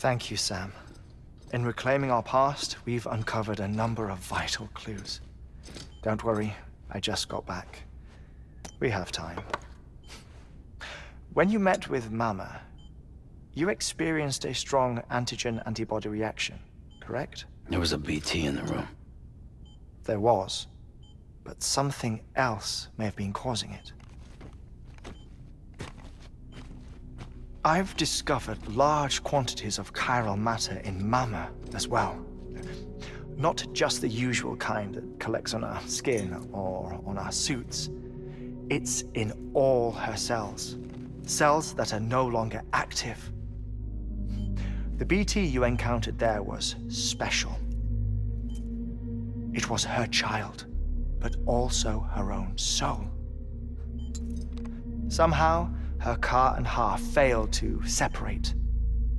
Thank you, Sam. In reclaiming our past, we've uncovered a number of vital clues. Don't worry, I just got back. We have time. When you met with Mama, you experienced a strong antigen-antibody reaction, correct? There was a BT in the room. There was, but something else may have been causing it. I've discovered large quantities of chiral matter in Mama as well. Not just the usual kind that collects on our skin or on our suits. It's in all her cells. Cells that are no longer active. The BT you encountered there was special. It was her child, but also her own soul. Somehow, her car and half failed to separate.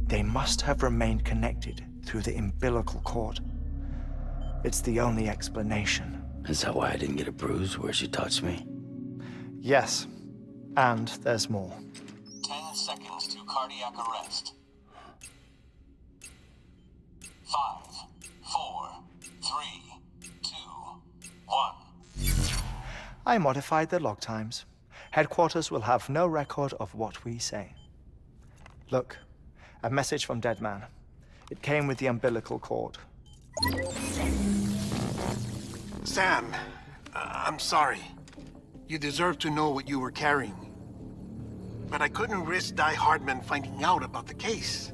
They must have remained connected through the umbilical cord. It's the only explanation. Is that why I didn't get a bruise where she touched me? Yes, and there's more. 10 seconds to cardiac arrest. 5, 4, 3, 2, 1. I modified the log times. Headquarters will have no record of what we say. Look, a message from Deadman. It came with the umbilical cord. Sam, I'm sorry. You deserve to know what you were carrying. But I couldn't risk Di Hardman finding out about the case.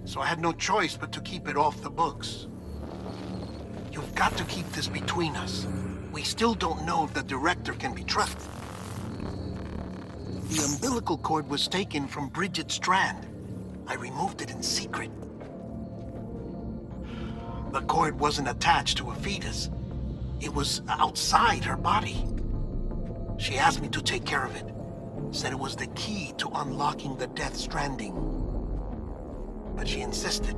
So I had no choice but to keep it off the books. You've got to keep this between us. We still don't know if the director can be trusted. The umbilical cord was taken from Bridget Strand. I removed it in secret. The cord wasn't attached to a fetus. It was outside her body. She asked me to take care of it. Said it was the key to unlocking the Death Stranding. But she insisted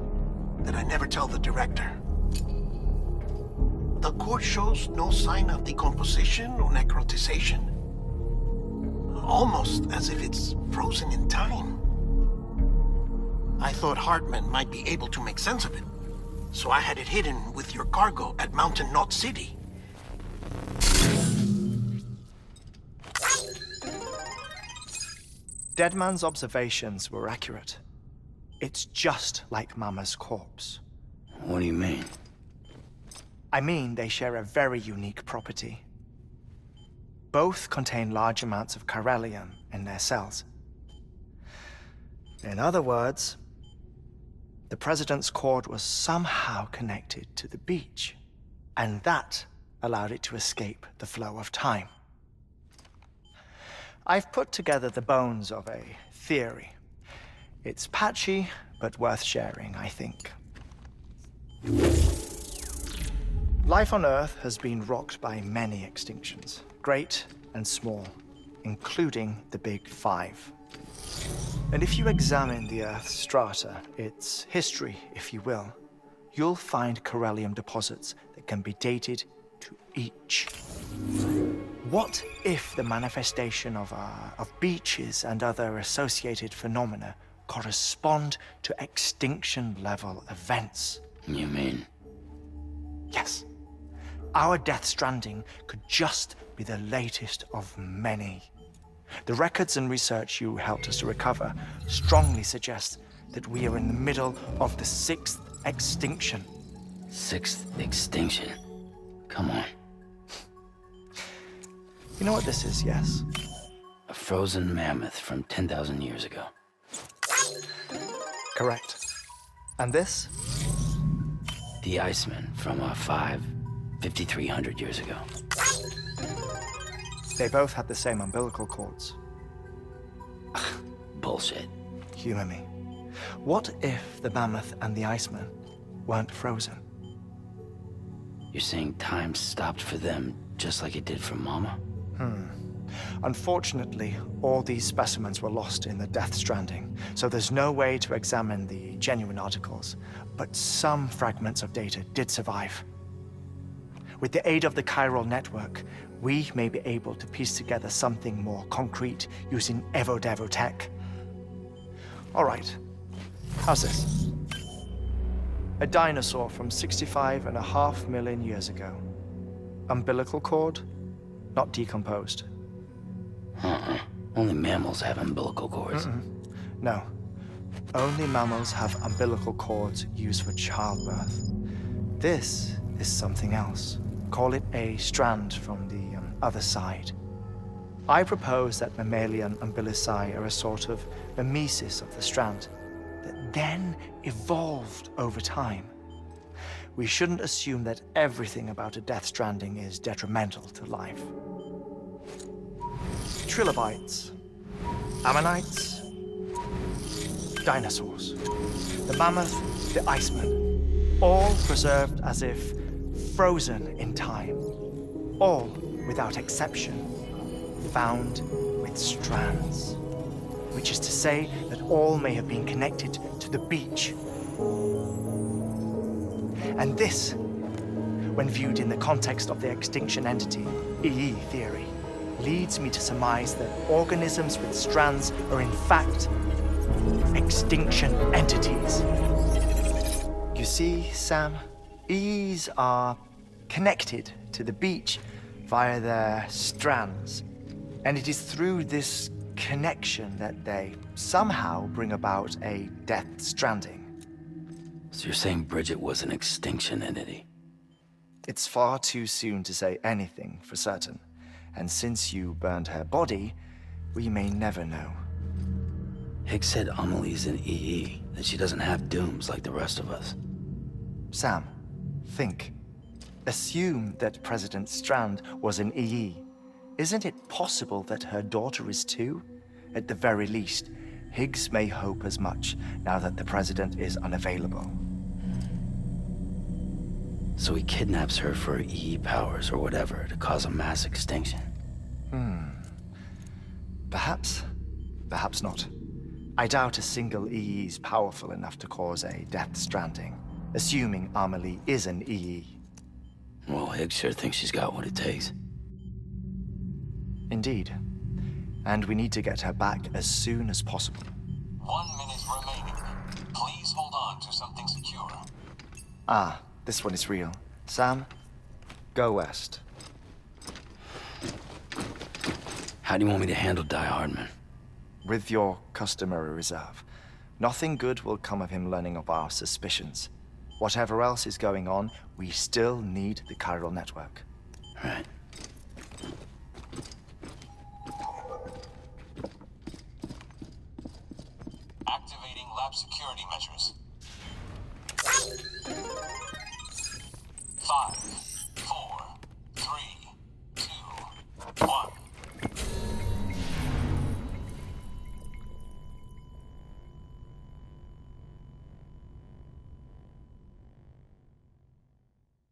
that I never tell the director. The cord shows no sign of decomposition or necrotization. Almost as if it's frozen in time. I thought Hartman might be able to make sense of it, so I had it hidden with your cargo at Mountain Knot City. Deadman's observations were accurate. It's just like Mama's corpse. What do you mean? I mean, they share a very unique property. Both contain large amounts of chiralium in their cells. In other words, the President's cord was somehow connected to the beach, and that allowed it to escape the flow of time. I've put together the bones of a theory. It's patchy, but worth sharing, I think. Life on Earth has been rocked by many extinctions, great and small, including the Big Five. And if you examine the Earth's strata, its history, if you will, you'll find chiralium deposits that can be dated to each. What if the manifestation of beaches and other associated phenomena correspond to extinction-level events? You mean? Yes. Our Death Stranding could just be the latest of many. The records and research you helped us to recover strongly suggest that we are in the middle of the 6th extinction. 6th extinction? Come on. You know what this is, yes? A frozen mammoth from 10,000 years ago. Correct. And this? The Iceman from 5,300 years ago. They both had the same umbilical cords. Bullshit. Humor me. What if the mammoth and the Iceman weren't frozen? You're saying time stopped for them just like it did for Mama? Unfortunately, all these specimens were lost in the Death Stranding, so there's no way to examine the genuine articles, but some fragments of data did survive. With the aid of the chiral network, we may be able to piece together something more concrete using Evo-Devo tech. All right, how's this? A dinosaur from 65.5 million years ago. Umbilical cord? Not decomposed. Only mammals have umbilical cords. No. Only mammals have umbilical cords used for childbirth. This is something else. Call it a strand from the other side. I propose that mammalian umbilici are a sort of mimesis of the strand that then evolved over time. We shouldn't assume that everything about a death stranding is detrimental to life. Trilobites, ammonites, dinosaurs, the mammoth, the iceman, all preserved as if frozen in time, all, without exception, found with strands, which is to say that all may have been connected to the beach. And this, when viewed in the context of the extinction entity, EE theory, leads me to surmise that organisms with strands are in fact extinction entities. You see, Sam, EEs are connected to the beach via their strands. And it is through this connection that they somehow bring about a death stranding. So you're saying Bridget was an extinction entity? It's far too soon to say anything for certain. And since you burned her body, we may never know. Higgs said Amelie's an EE, that she doesn't have dooms like the rest of us. Sam, think. Assume that President Strand was an EE. Isn't it possible that her daughter is too? At the very least, Higgs may hope as much now that the president is unavailable. So he kidnaps her for EE powers or whatever to cause a mass extinction. Perhaps. Perhaps not. I doubt a single EE is powerful enough to cause a death stranding, assuming Amelie is an EE. Well, Higgs sure thinks she's got what it takes. Indeed. And we need to get her back as soon as possible. 1 minute remaining. Please hold on to something secure. Ah, this one is real. Sam, go west. How do you want me to handle Die Hardman? With your customary reserve. Nothing good will come of him learning of our suspicions. Whatever else is going on, we still need the chiral network. Right. Activating lab security measures. 5,